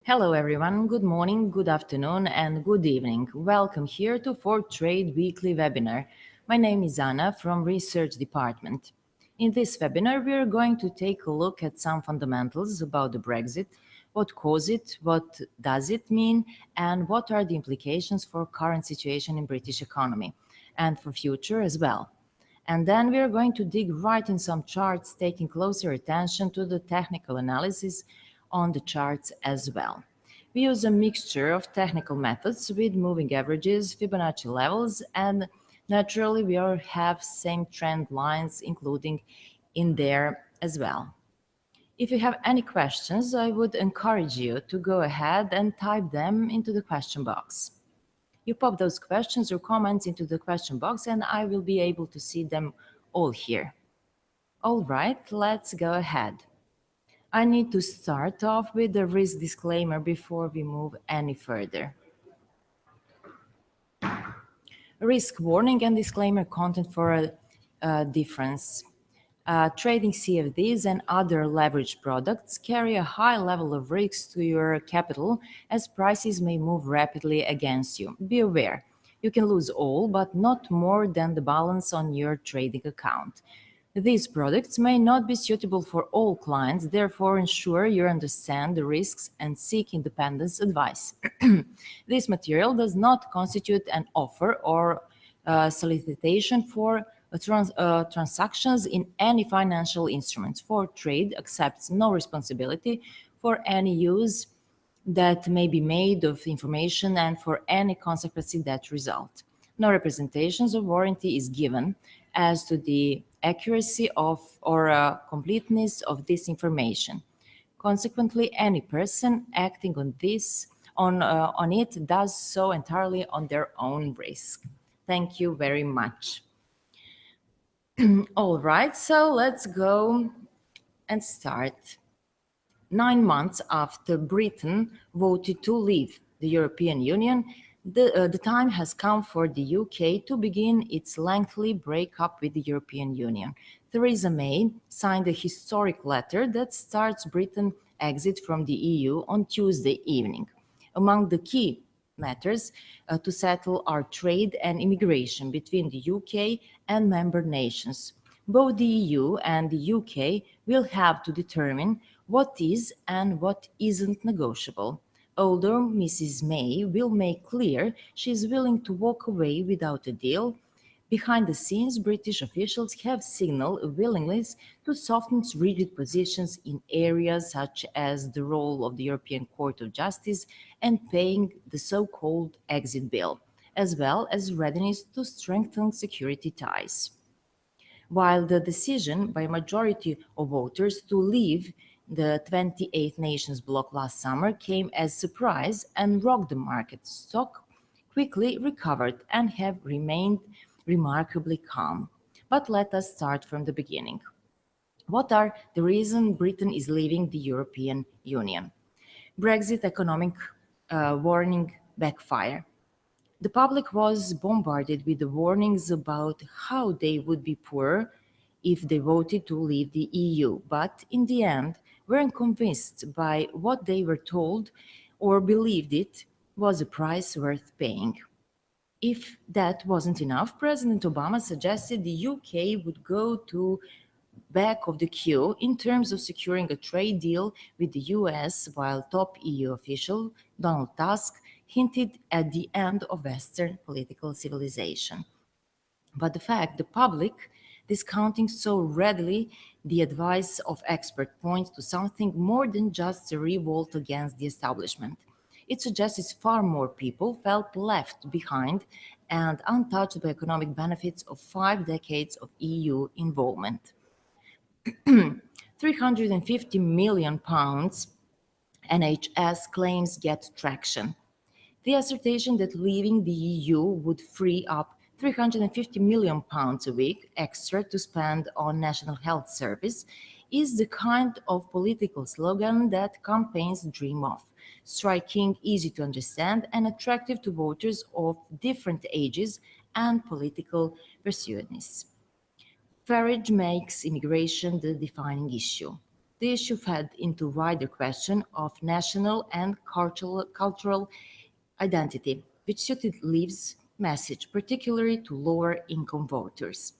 Hello everyone, good morning, good afternoon, and good evening. Welcome here to For Trade Weekly webinar. My name is Anna from Research Department. In this webinar, we are going to take a look at some fundamentals about the Brexit, what caused it, what does it mean, and what are the implications for current situation in British economy, and for future as well. And then we are going to dig right in some charts, taking closer attention to the technical analysis on the charts as well. We use a mixture of technical methods with moving averages, Fibonacci levels, and naturally we all have same trend lines including in there as well. If you have any questions, I would encourage you to go ahead and type them into the question box. You pop those questions or comments into the question box and I will be able to see them all here. All right, let's go ahead. I need to start off with a risk disclaimer before we move any further. Risk warning and disclaimer content for a difference. Trading CFDs and other leveraged products carry a high level of risk to your capital as prices may move rapidly against you. Be aware, you can lose all but not more than the balance on your trading account. These products may not be suitable for all clients, therefore ensure you understand the risks and seek independent advice. This material does not constitute an offer or solicitation for transactions in any financial instruments. For trade accepts no responsibility for any use that may be made of information and for any consequences that result. No representations or warranty is given as to the accuracy of or completeness of this information. Consequently, any person acting on it does so entirely on their own risk. Thank you very much. All right, so let's go and start. 9 months after Britain voted to leave the European Union, the time has come for the UK to begin its lengthy breakup with the European Union. Theresa May signed a historic letter that starts Britain's exit from the EU on Tuesday evening. Among the key matters to settle are trade and immigration between the UK and member nations. Both the EU and the UK will have to determine what is and what isn't negotiable. Although Mrs. May will make clear she is willing to walk away without a deal, behind the scenes British officials have signaled a willingness to soften rigid positions in areas such as the role of the European Court of Justice and paying the so-called exit bill, as well as readiness to strengthen security ties. While the decision by a majority of voters to leave the 28 nations bloc last summer came as a surprise and rocked the market, stock quickly recovered and have remained remarkably calm. But let us start from the beginning. What are the reasons Britain is leaving the European Union? Brexit economic warning backfire. The public was bombarded with the warnings about how they would be poor if they voted to leave the EU, but in the end weren't convinced by what they were told or believed it was a price worth paying. If that wasn't enough, President Obama suggested the UK would go to back of the queue in terms of securing a trade deal with the US, while top EU official Donald Tusk hinted at the end of Western political civilization. But the fact the public discounting so readily the advice of expert points to something more than just a revolt against the establishment. It suggests far more people felt left behind and untouched by economic benefits of 5 decades of EU involvement. £350 million NHS claims get traction. The assertion that leaving the EU would free up £350 million a week extra to spend on National Health Service is the kind of political slogan that campaigns dream of, striking, easy to understand, and attractive to voters of different ages and political persuasiveness. Farage makes immigration the defining issue. The issue fed into wider question of national and cultural identity, which suited Leave's message, particularly to lower-income voters.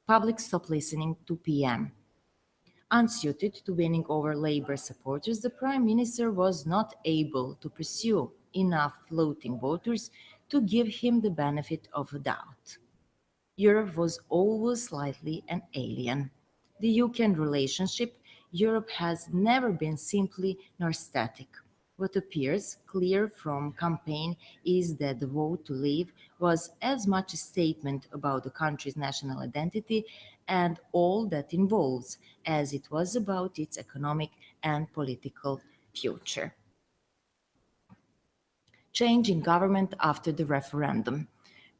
Public stopped listening to PM. Unsuited to winning over Labour supporters, the Prime Minister was not able to pursue enough floating voters to give him the benefit of the doubt. Europe was always slightly an alien. The UK relationship, Europe has never been simply nor static. What appears clear from campaign is that the vote to leave was as much a statement about the country's national identity and all that involves as it was about its economic and political future. Change in government after the referendum.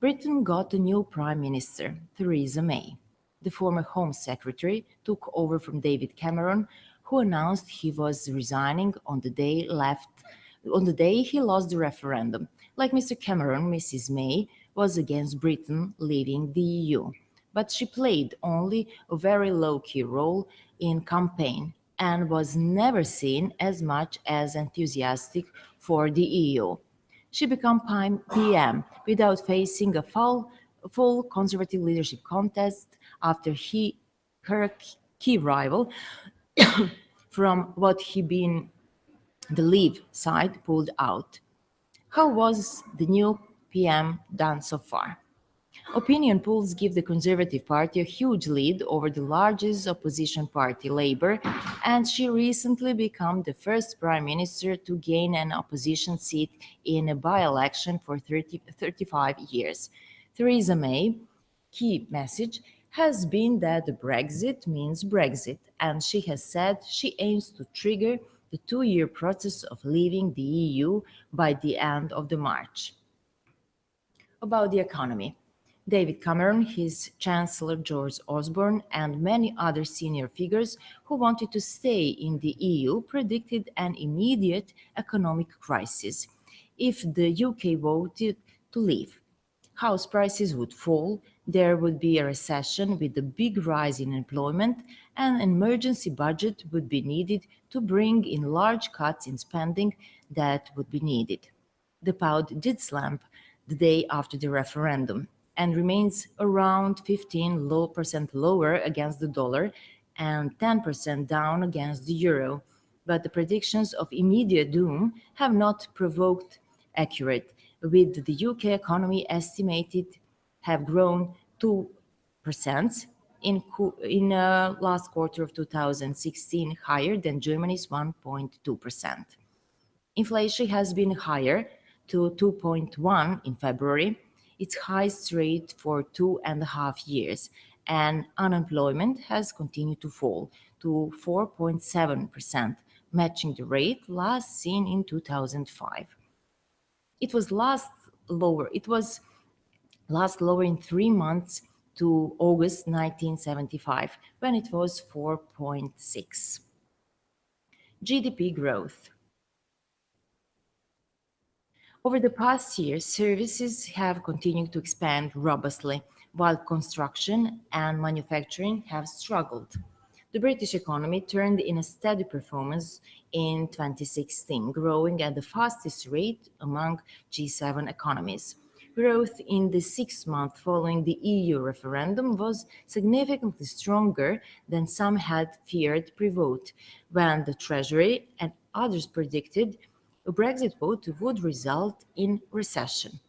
Britain got a new Prime Minister, Theresa May. The former Home Secretary took over from David Cameron, who announced he was resigning on the day he lost the referendum. Like Mr. Cameron, Mrs. May was against Britain leaving the EU, but she played only a very low-key role in campaign and was never seen as much as enthusiastic for the EU. She became PM without facing a full Conservative leadership contest after her key rival from what had been the Leave side pulled out. How was the new PM done so far? Opinion polls give the Conservative Party a huge lead over the largest opposition party, Labour, and she recently became the first Prime Minister to gain an opposition seat in a by-election for 35 years. Theresa May, key message, has been that Brexit means Brexit, and she has said she aims to trigger the 2-year process of leaving the EU by the end of the March. About the economy. David Cameron, his Chancellor George Osborne, and many other senior figures who wanted to stay in the EU predicted an immediate economic crisis if the UK voted to leave. House prices would fall, there would be a recession with a big rise in employment, and an emergency budget would be needed to bring in large cuts in spending that would be needed. The pound did slump the day after the referendum and remains around 15% lower against the dollar and 10% down against the euro. But the predictions of immediate doom have not provoked accurate, with the UK economy estimated have grown 2% in last quarter of 2016, higher than Germany's 1.2%. Inflation has been higher to 2.1 in February, its highest rate for 2.5 years, and unemployment has continued to fall to 4.7%, matching the rate last seen in 2005. It was last lower in 3 months to August 1975, when it was 4.6. GDP growth. Over the past year, services have continued to expand robustly, while construction and manufacturing have struggled. The British economy turned in a steady performance in 2016, growing at the fastest rate among G7 economies. Growth in the 6 months following the EU referendum was significantly stronger than some had feared pre-vote, when the Treasury and others predicted a Brexit vote would result in recession.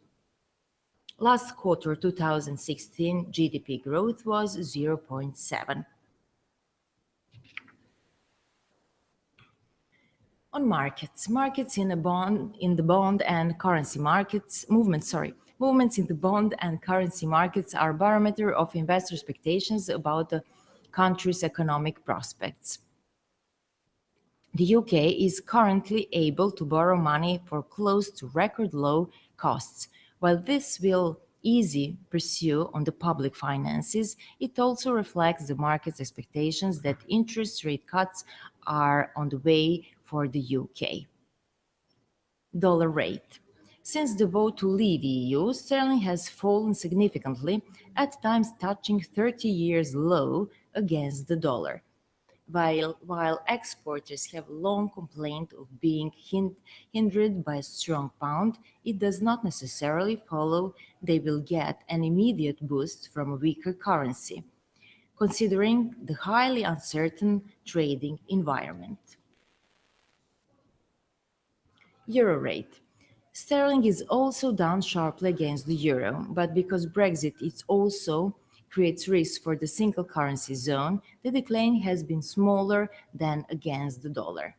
Last quarter 2016 GDP growth was 0.7. On markets in the bond and currency markets, movements in the bond and currency markets are a barometer of investor expectations about the country's economic prospects. The UK is currently able to borrow money for close to record low costs. While this will easy pursue on the public finances, it also reflects the market's expectations that interest rate cuts are on the way for the UK. Dollar rate. Since the vote to leave EU, sterling has fallen significantly, at times touching 30 years low against the dollar. While exporters have long complained of being hindered by a strong pound, it does not necessarily follow they will get an immediate boost from a weaker currency, considering the highly uncertain trading environment. Euro rate. Sterling is also down sharply against the euro, but because Brexit is also creates risk for the single currency zone, the decline has been smaller than against the dollar.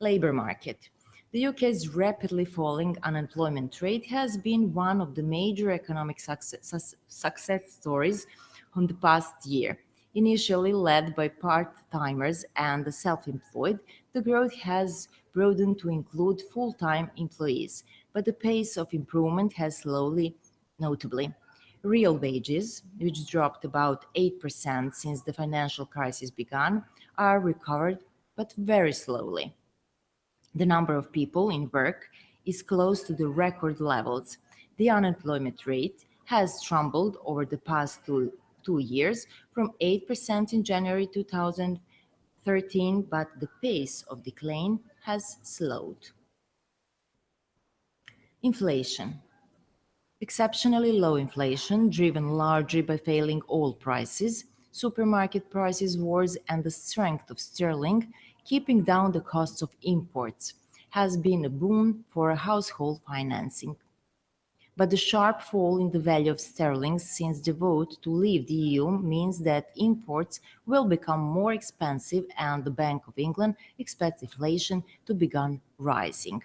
Labor market. The UK's rapidly falling unemployment rate has been one of the major economic success stories on the past year. Initially led by part-timers and the self-employed, the growth has broadened to include full-time employees, but the pace of improvement has slowly, notably. Real wages, which dropped about 8% since the financial crisis began, are recovered, but very slowly. The number of people in work is close to the record levels. The unemployment rate has tumbled over the past two years from 8% in January 2013, but the pace of decline has slowed. Inflation. Exceptionally low inflation, driven largely by falling oil prices, supermarket prices wars, and the strength of sterling, keeping down the costs of imports, has been a boon for household financing. But the sharp fall in the value of sterling since the vote to leave the EU means that imports will become more expensive, and the Bank of England expects inflation to begin rising.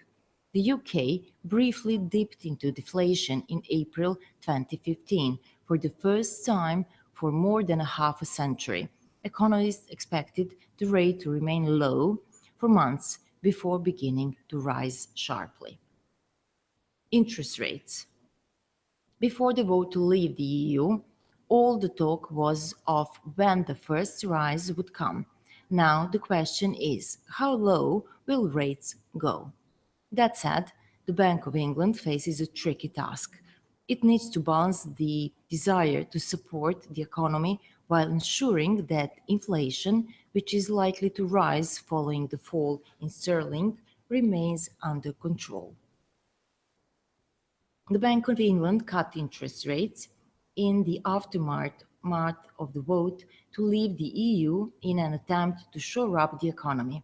The UK briefly dipped into deflation in April 2015 for the first time for more than a half a century. Economists expected the rate to remain low for months before beginning to rise sharply. Interest rates. Before the vote to leave the EU, all the talk was of when the first rise would come. Now the question is, how low will rates go? That said, the Bank of England faces a tricky task. It needs to balance the desire to support the economy while ensuring that inflation, which is likely to rise following the fall in sterling, remains under control. The Bank of England cut interest rates in the aftermath of the vote to leave the EU in an attempt to shore up the economy.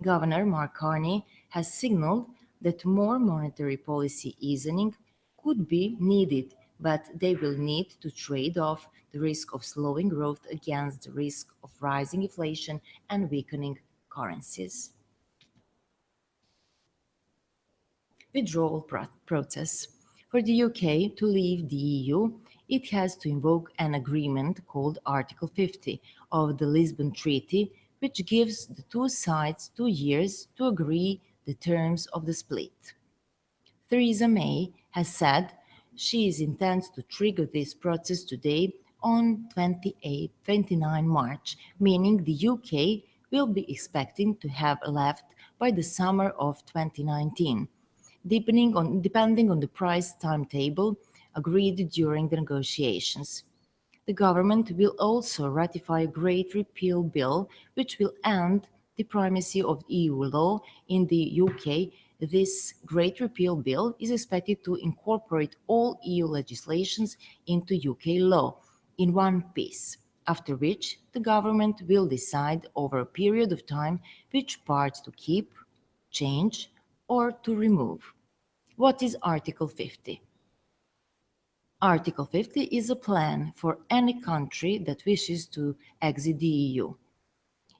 Governor Mark Carney has signaled that more monetary policy easing could be needed, but they will need to trade off the risk of slowing growth against the risk of rising inflation and weakening currencies. Withdrawal process. For the UK to leave the EU, it has to invoke an agreement called Article 50 of the Lisbon Treaty, which gives the two sides 2 years to agree the terms of the split. Theresa May has said she intends to trigger this process today on 29 March, meaning the UK will be expecting to have left by the summer of 2019 depending on the price timetable agreed during the negotiations. The government will also ratify a Great Repeal Bill, which will end the primacy of EU law in the UK. This Great Repeal Bill is expected to incorporate all EU legislations into UK law in one piece, after which the government will decide over a period of time which parts to keep, change, or to remove. What is Article 50? Article 50 is a plan for any country that wishes to exit the EU.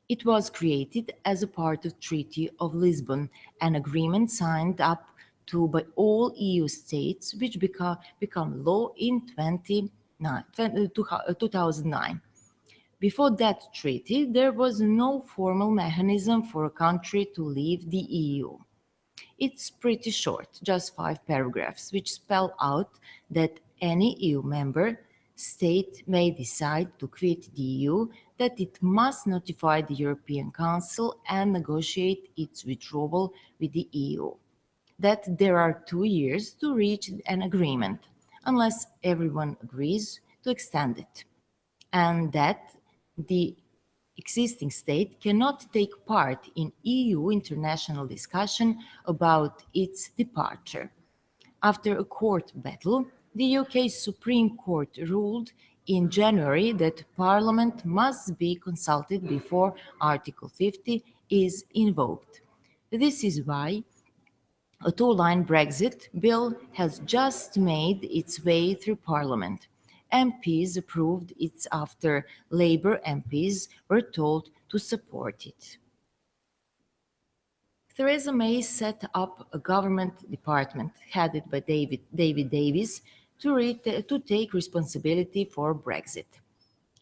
It was created as a part of Treaty of Lisbon, an agreement signed up to by all EU states which become law in 2009. Before that treaty, there was no formal mechanism for a country to leave the EU. It's pretty short, just 5 paragraphs, which spell out that any EU member state may decide to quit the EU, that it must notify the European Council and negotiate its withdrawal with the EU, that there are 2 years to reach an agreement, unless everyone agrees to extend it, and that The existing state cannot take part in EU international discussion about its departure. After a court battle, the UK Supreme Court ruled in January that Parliament must be consulted before Article 50 is invoked. This is why a two-line Brexit bill has just made its way through Parliament. MPs approved it after Labour MPs were told to support it. Theresa May set up a government department headed by David Davis to take responsibility for Brexit.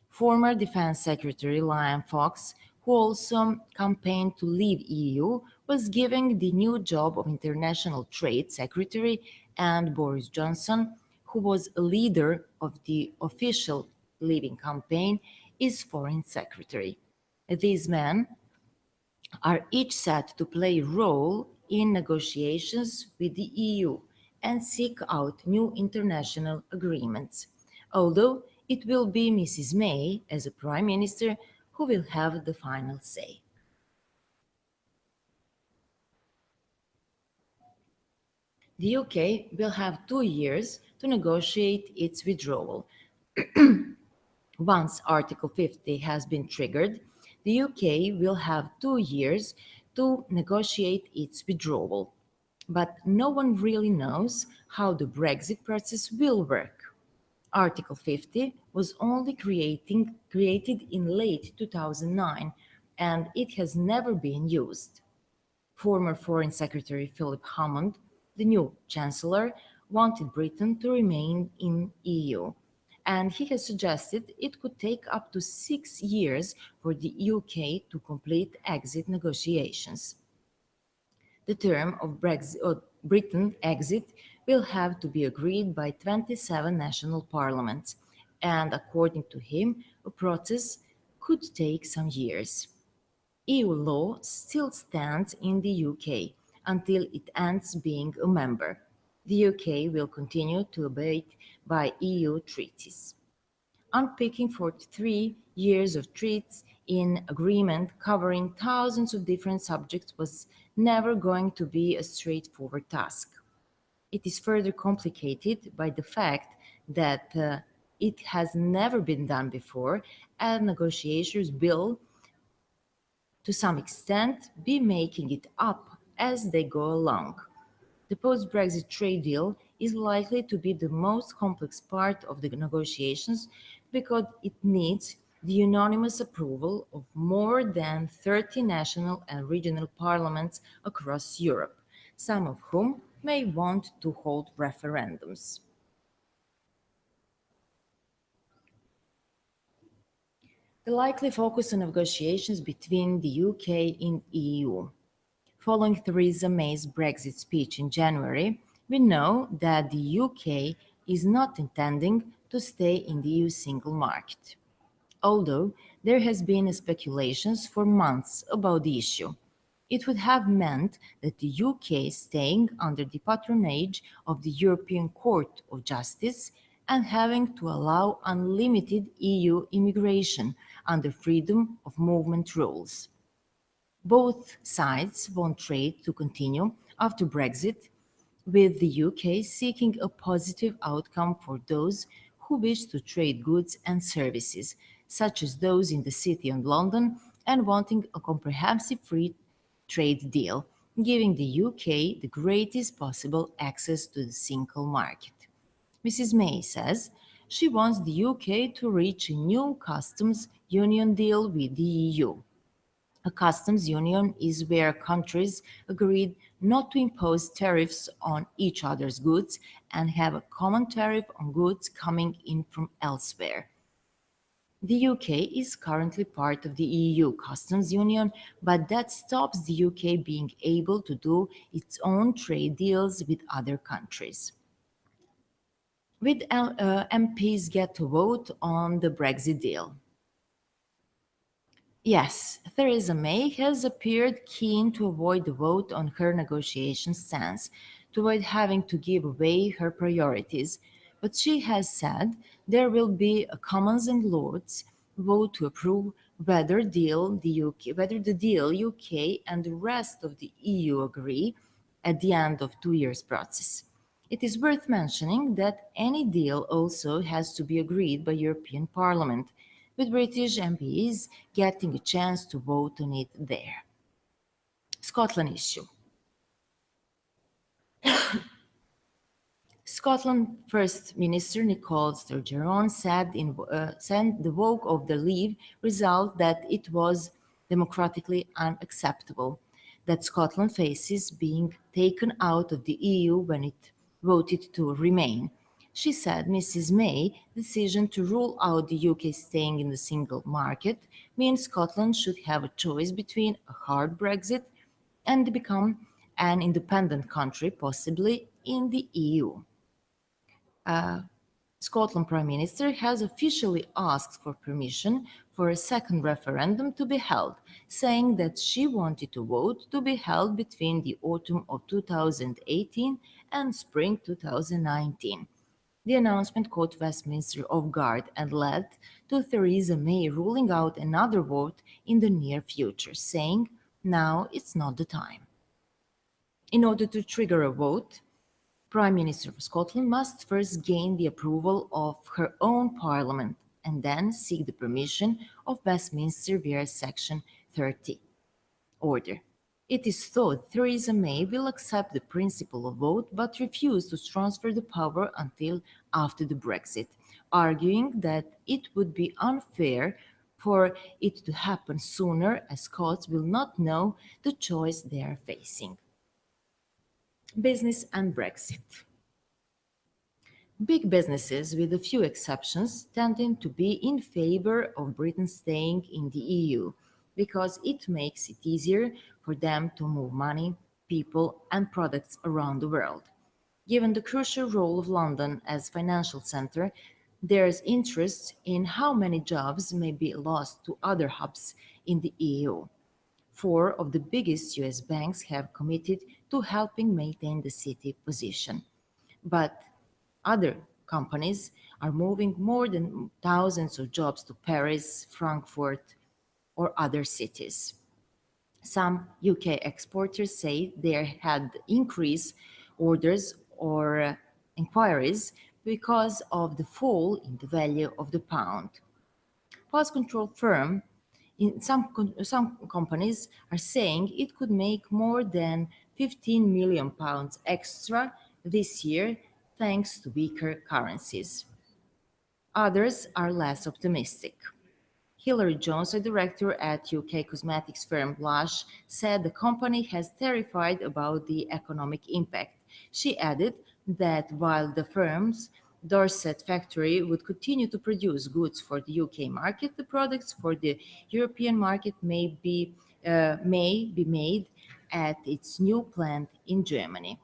Former Defense Secretary Liam Fox, who also campaigned to leave EU, was given the new job of International Trade Secretary, and Boris Johnson, who was a leader of the official leaving campaign, is Foreign Secretary. These men are each set to play a role in negotiations with the EU and seek out new international agreements, although it will be Mrs. May, as a Prime Minister, who will have the final say. The UK will have 2 years to negotiate its withdrawal. Once Article 50 has been triggered, the UK will have 2 years to negotiate its withdrawal. But no one really knows how the Brexit process will work. Article 50 was only created in late 2009 and it has never been used. Former Foreign Secretary Philip Hammond, the new Chancellor, wanted Britain to remain in EU, and he has suggested it could take up to 6 years for the UK to complete exit negotiations. The term of Britain exit will have to be agreed by 27 national parliaments, and according to him, a process could take some years. EU law still stands in the UK until it ends being a member. The UK will continue to abide by EU treaties. Unpicking 43 years of treaties in agreement covering thousands of different subjects was never going to be a straightforward task. It is further complicated by the fact that it has never been done before, and negotiators will to some extent, be making it up as they go along. The post Brexit trade deal is likely to be the most complex part of the negotiations because it needs the unanimous approval of more than 30 national and regional parliaments across Europe, some of whom may want to hold referendums. The likely focus on negotiations between the UK and EU. Following Theresa May's Brexit speech in January, we know that the UK is not intending to stay in the EU single market. Although there has been speculations for months about the issue, it would have meant that the UK staying under the patronage of the European Court of Justice and having to allow unlimited EU immigration under freedom of movement rules. Both sides want trade to continue after Brexit, with the UK seeking a positive outcome for those who wish to trade goods and services, such as those in the City of London, and wanting a comprehensive free trade deal, giving the UK the greatest possible access to the single market. Mrs. May says she wants the UK to reach a new customs union deal with the EU. A customs union is where countries agreed not to impose tariffs on each other's goods and have a common tariff on goods coming in from elsewhere. The UK is currently part of the EU customs union, but that stops the UK being able to do its own trade deals with other countries. With MPs get to vote on the Brexit deal. Yes, Theresa May has appeared keen to avoid the vote on her negotiation stance, to avoid having to give away her priorities. But she has said there will be a Commons and Lords vote to approve whether the deal UK and the rest of the EU agree at the end of 2 years process. It is worth mentioning that any deal also has to be agreed by European Parliament, with British MPs getting a chance to vote on it there. Scotland issue. Scotland First Minister Nicole Sturgeon said the vote of the Leave result that it was democratically unacceptable, that Scotland faces being taken out of the EU when it voted to remain. She said Mrs May's decision to rule out the UK staying in the single market means Scotland should have a choice between a hard Brexit and become an independent country, possibly in the EU. Scotland Prime Minister has officially asked for permission for a second referendum to be held, saying that she wanted the vote to be held between the autumn of 2018 and spring 2019. The announcement caught Westminster off guard and led to Theresa May ruling out another vote in the near future, saying, "Now it's not the time." In order to trigger a vote, Prime Minister of Scotland must first gain the approval of her own parliament and then seek the permission of Westminster via Section 30 order. It is thought Theresa May will accept the principle of vote but refuse to transfer the power until after the Brexit, arguing that it would be unfair for it to happen sooner as Scots will not know the choice they are facing. Business and Brexit. Big businesses, with a few exceptions, tending to be in favor of Britain staying in the EU because it makes it easier for them to move money, people, and products around the world. Given the crucial role of London as financial center, there is interest in how many jobs may be lost to other hubs in the EU. Four of the biggest US banks have committed to helping maintain the city position. But other companies are moving more than thousands of jobs to Paris, Frankfurt, or other cities. Some UK exporters say they had increased orders or inquiries because of the fall in the value of the pound. Pulse control firm in some companies are saying it could make more than 15 million pounds extra this year thanks to weaker currencies. Others are less optimistic. Hilary Jones, a director at UK cosmetics firm Lush, said the company has terrified about the economic impact. She added that while the firm's Dorset factory would continue to produce goods for the UK market, the products for the European market may be made at its new plant in Germany.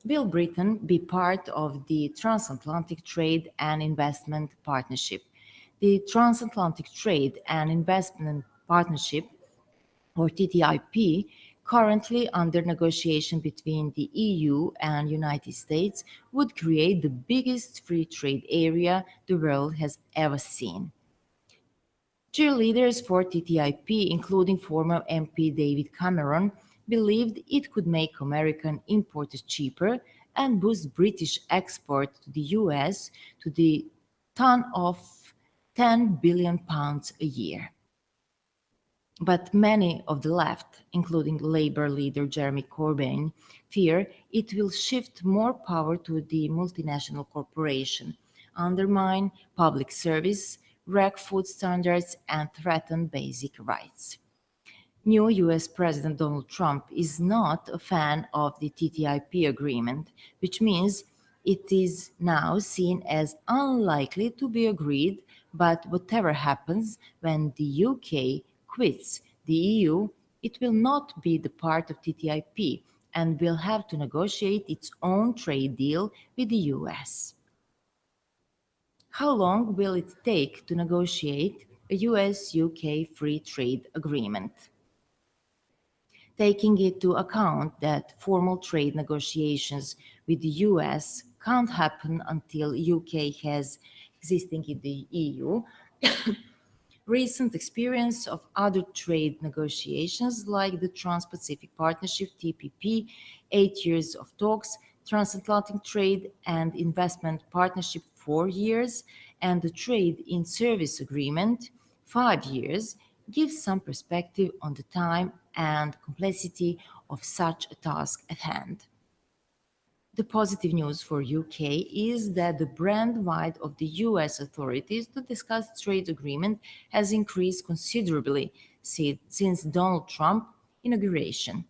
Will Britain be part of the Transatlantic Trade and Investment Partnership? The Transatlantic Trade and Investment Partnership, or TTIP, currently under negotiation between the EU and United States, would create the biggest free trade area the world has ever seen. Cheerleaders for TTIP, including former MP David Cameron, believed it could make American imports cheaper and boost British export to the US to the tune of £10 billion a year. But many of the left, including Labour leader Jeremy Corbyn, fear it will shift more power to the multinational corporation, undermine public service, wreck food standards, and threaten basic rights. New US President Donald Trump is not a fan of the TTIP agreement, which means it is now seen as unlikely to be agreed, but whatever happens when the UK quits the EU, it will not be the part of TTIP and will have to negotiate its own trade deal with the US. How long will it take to negotiate a US-UK free trade agreement? Taking into account that formal trade negotiations with the US can't happen until UK has existing in the EU, Recent experience of other trade negotiations like the Trans-Pacific Partnership (TPP), 8 years of talks, Transatlantic Trade and Investment Partnership 4 years, and the Trade in Service Agreement 5 years gives some perspective on the time and complexity of such a task at hand. The positive news for UK is that the brand wide of the US authorities to discuss trade agreement has increased considerably since Donald Trump inauguration.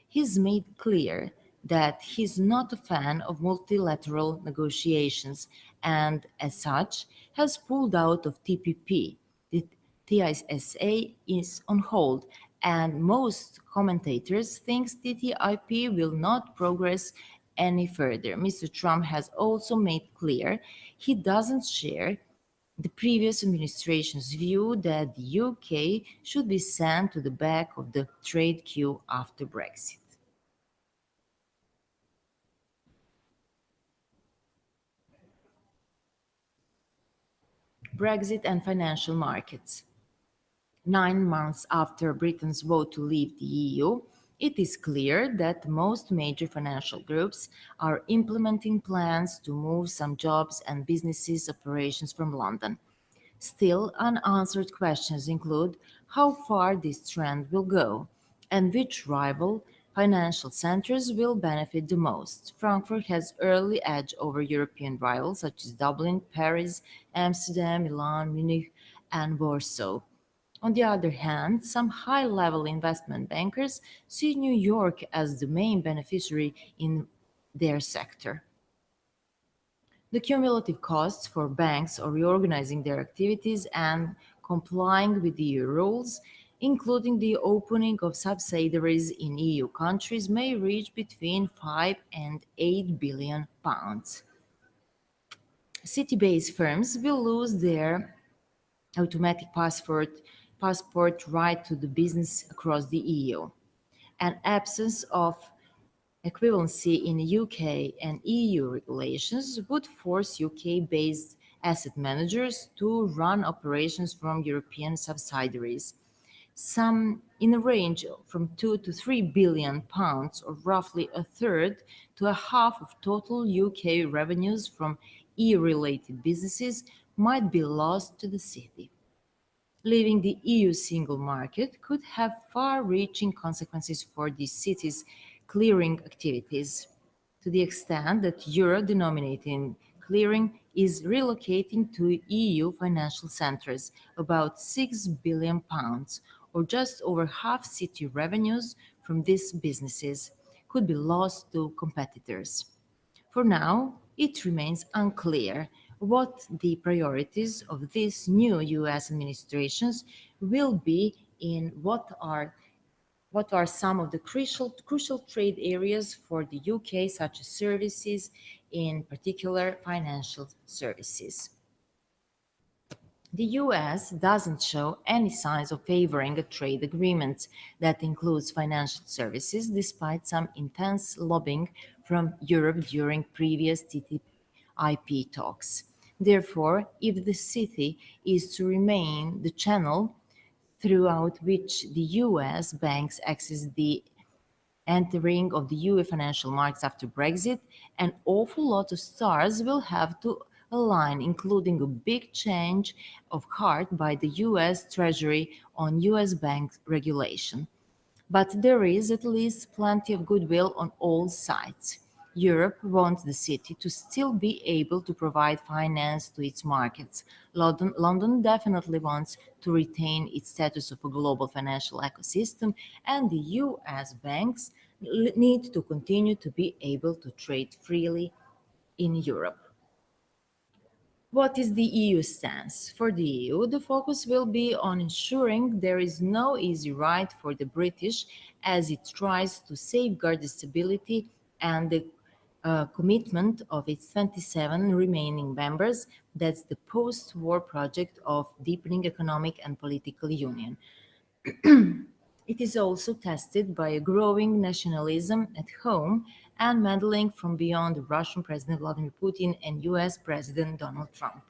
He's made clear that he's not a fan of multilateral negotiations and, as such, has pulled out of TPP. The TISA is on hold, and most commentators think TTIP will not progress any further. Mr. Trump has also made clear he doesn't share the previous administration's view that the UK should be sent to the back of the trade queue after Brexit. Brexit and financial markets. 9 months after Britain's vote to leave the EU, it is clear that most major financial groups are implementing plans to move some jobs and businesses operations from London. Still, unanswered questions include how far this trend will go and which rival financial centers will benefit the most. Frankfurt has early edge over European rivals such as Dublin, Paris, Amsterdam, Milan, Munich, and Warsaw. On the other hand, some high level investment bankers see New York as the main beneficiary in their sector. The cumulative costs for banks of reorganizing their activities and complying with EU rules, including the opening of subsidiaries in EU countries, may reach between 5 and 8 billion pounds. City-based firms will lose their automatic passport right to the business across the EU. An absence of equivalency in UK and EU regulations would force UK-based asset managers to run operations from European subsidiaries, some in a range from 2 to 3 billion pounds, or roughly a third to a half of total UK revenues from EU-related businesses might be lost to the city. Leaving the EU single market could have far-reaching consequences for the city's clearing activities, to the extent that euro-denominated clearing is relocating to EU financial centres. About 6 billion pounds, or just over half city revenues from these businesses, could be lost to competitors. For now, it remains unclear what the priorities of this new US administrations will be in what are some of the crucial trade areas for the UK, such as services, in particular financial services. The US doesn't show any signs of favoring a trade agreement that includes financial services, despite some intense lobbying from Europe during previous TTIP talks. Therefore, if the city is to remain the channel throughout which the US banks access the entering of the EU financial markets after Brexit, an awful lot of stars will have to align, including a big change of heart by the US Treasury on US bank regulation. But there is at least plenty of goodwill on all sides. Europe wants the city to still be able to provide finance to its markets. London definitely wants to retain its status of a global financial ecosystem, and the US banks need to continue to be able to trade freely in Europe. What is the EU stance? For the EU, the focus will be on ensuring there is no easy ride for the British as it tries to safeguard the stability and the commitment of its 27 remaining members. That's the post war project of deepening economic and political union. It is also tested by a growing nationalism at home and meddling from beyond Russian President Vladimir Putin and US President Donald Trump.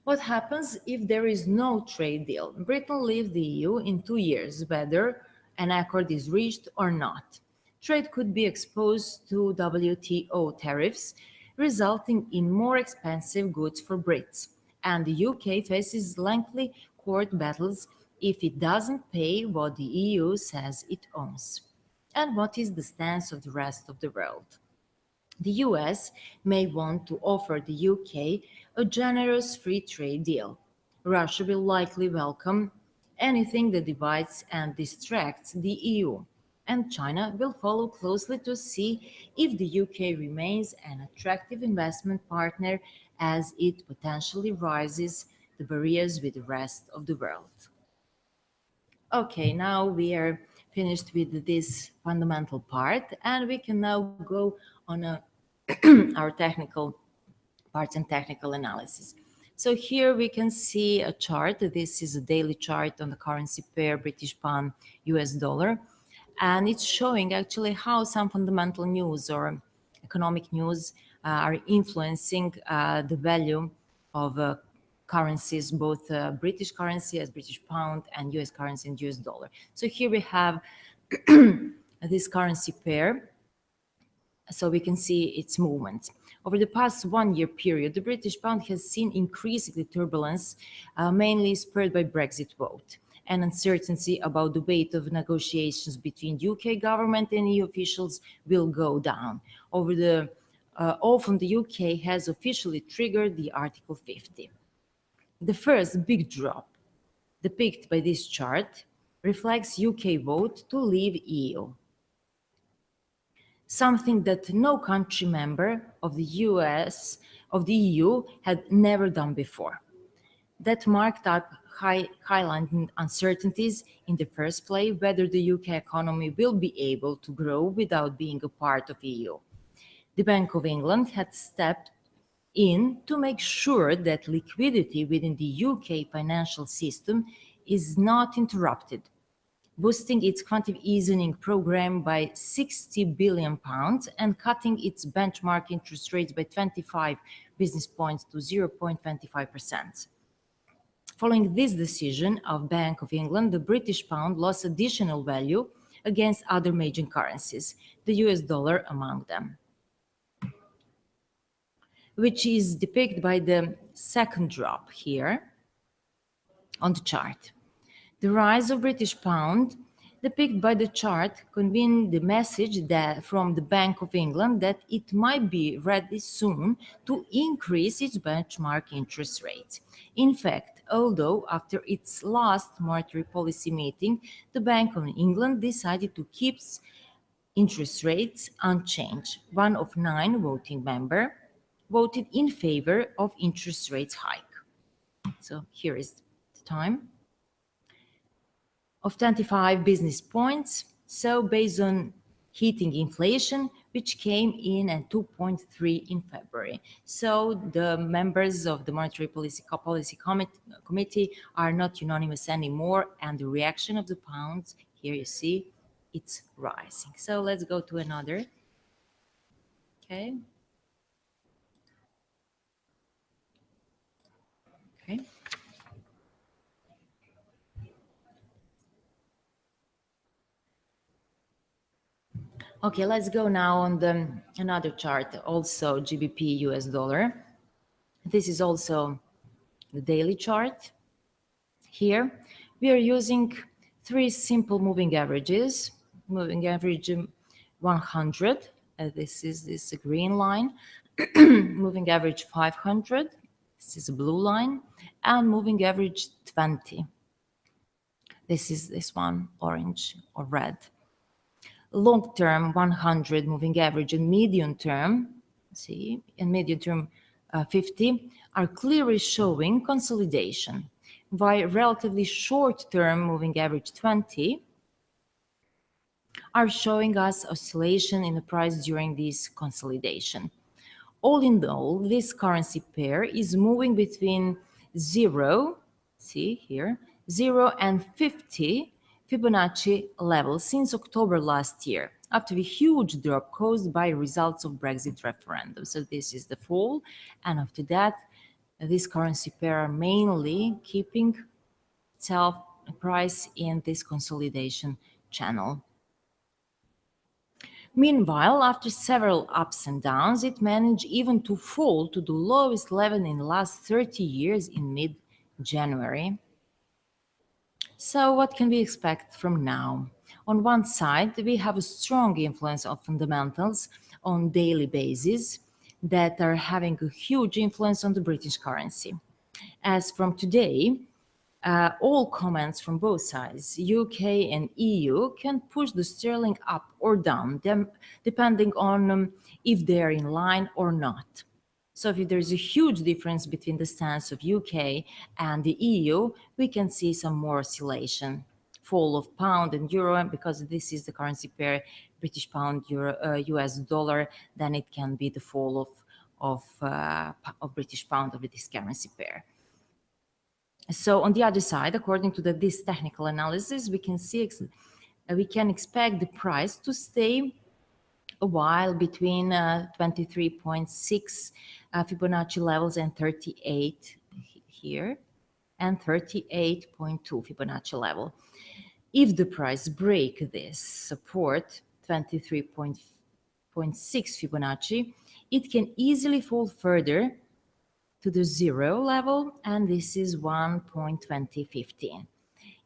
What happens if there is no trade deal? Britain leaves the EU in 2 years, whether an accord is reached or not. Trade could be exposed to WTO tariffs, resulting in more expensive goods for Brits. And the UK faces lengthy court battles if it doesn't pay what the EU says it owns. And what is the stance of the rest of the world? The US may want to offer the UK a generous free trade deal. Russia will likely welcome anything that divides and distracts the EU. And China will follow closely to see if the UK remains an attractive investment partner as it potentially rises the barriers with the rest of the world. Okay, now we are finished with this fundamental part, and we can now go on our technical parts and technical analysis. So here we can see a chart. This is a daily chart on the currency pair British pound US dollar, and it's showing actually how some fundamental news or economic news are influencing the value of currencies, both British currency as British pound and US currency and US dollar. So here we have this currency pair, so we can see its movement. Over the past 1 year period, the British pound has seen increasing turbulence, mainly spurred by Brexit vote and uncertainty about the weight of negotiations between UK government and EU officials will go down. Often the UK has officially triggered the Article 50. The first big drop depicted by this chart reflects UK vote to leave EU, something that no country member of the EU had never done before. That marked up highlighting uncertainties in the first place whether the UK economy will be able to grow without being a part of EU. The Bank of England had stepped in to make sure that liquidity within the UK financial system is not interrupted, boosting its quantitative easing program by £60 billion and cutting its benchmark interest rates by 25 business points to 0.25%. Following this decision of Bank of England, the British pound lost additional value against other major currencies, the US dollar among them, which is depicted by the second drop here on the chart. The rise of British pound depicted by the chart conveyed the message that from the Bank of England that it might be ready soon to increase its benchmark interest rate. In fact, although after its last monetary policy meeting, the Bank of England decided to keep interest rates unchanged, one of 9 voting members voted in favor of interest rates hike. So here is the time of 25 business points. So based on heating inflation, which came in at 2.3 in February. So the members of the Monetary Policy Committee are not unanimous anymore, and the reaction of the pound, here you see, it's rising. So let's go to another. Okay. Okay. Okay, let's go now on another chart, also GBP US dollar. This is also the daily chart. Here we are using 3 simple moving averages. Moving average 100, this is this green line. Moving average 500, this is a blue line, and moving average 20. This is this one, orange or red. Long-term 100 moving average and medium term, see, and medium term 50 are clearly showing consolidation, while relatively short-term moving average 20 are showing us oscillation in the price during this consolidation. All in all, this currency pair is moving between 0, see here, 0 and 50 Fibonacci level since October last year, after a huge drop caused by results of Brexit referendum. So this is the fall, and after that, This currency pair are mainly keeping itself price in this consolidation channel. Meanwhile, after several ups and downs, it managed even to fall to the lowest level in the last 30 years in mid-January. So what can we expect from now? On one side, we have a strong influence of fundamentals on daily basis that are having a huge influence on the British currency. As from today, all comments from both sides, UK and EU, can push the sterling up or down, depending on if they are in line or not. So if there is a huge difference between the stance of UK and the EU, we can see some more oscillation, fall of pound and euro, because this is the currency pair, British pound, euro, US dollar, then it can be the fall of British pound of this currency pair. So on the other side, according to this technical analysis, we can see we can expect the price to stay a while between 23.6 Fibonacci levels and 38 here and 38.2 Fibonacci level. If the price break this support 23.6 Fibonacci, it can easily fall further to the zero level, and this is 1.2015.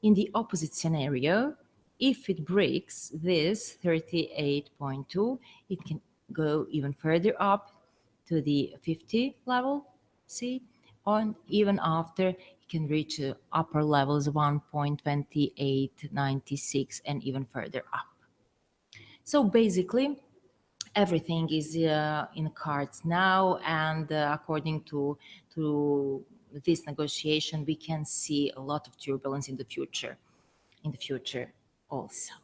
In the opposite scenario, if it breaks this 38.2, it can go even further up to the 50 level, see? And even after, it can reach upper levels 1.2896 and even further up. So basically, everything is in cards now, and according to this negotiation, we can see a lot of turbulence in the future also.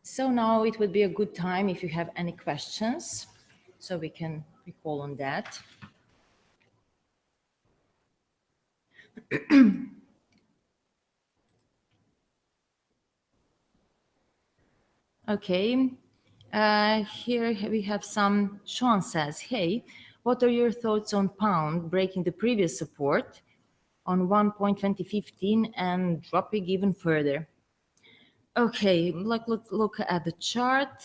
So now it would be a good time if you have any questions, so we can recall on that. Okay, here we have some. Sean says, hey, what are your thoughts on pound breaking the previous support on 1.2015 and dropping even further? Okay, let's look at the chart.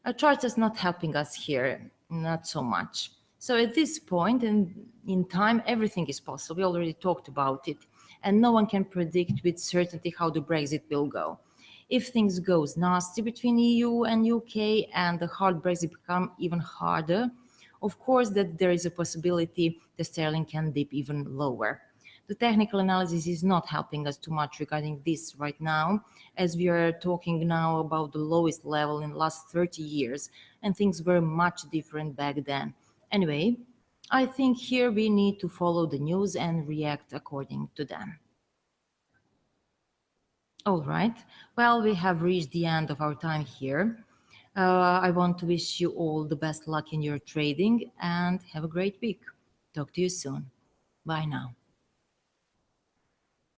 A chart is not helping us here, not so much. So at this point in time, everything is possible. We already talked about it, and no one can predict with certainty how the Brexit will go. If things goes nasty between EU and UK and the hard Brexit become even harder, of course that there is a possibility the sterling can dip even lower. The technical analysis is not helping us too much regarding this right now, as we are talking now about the lowest level in the last 30 years, and things were much different back then. Anyway, I think here we need to follow the news and react according to them. All right, well, we have reached the end of our time here. I want to wish you all the best luck in your trading and have a great week. Talk to you soon. Bye now.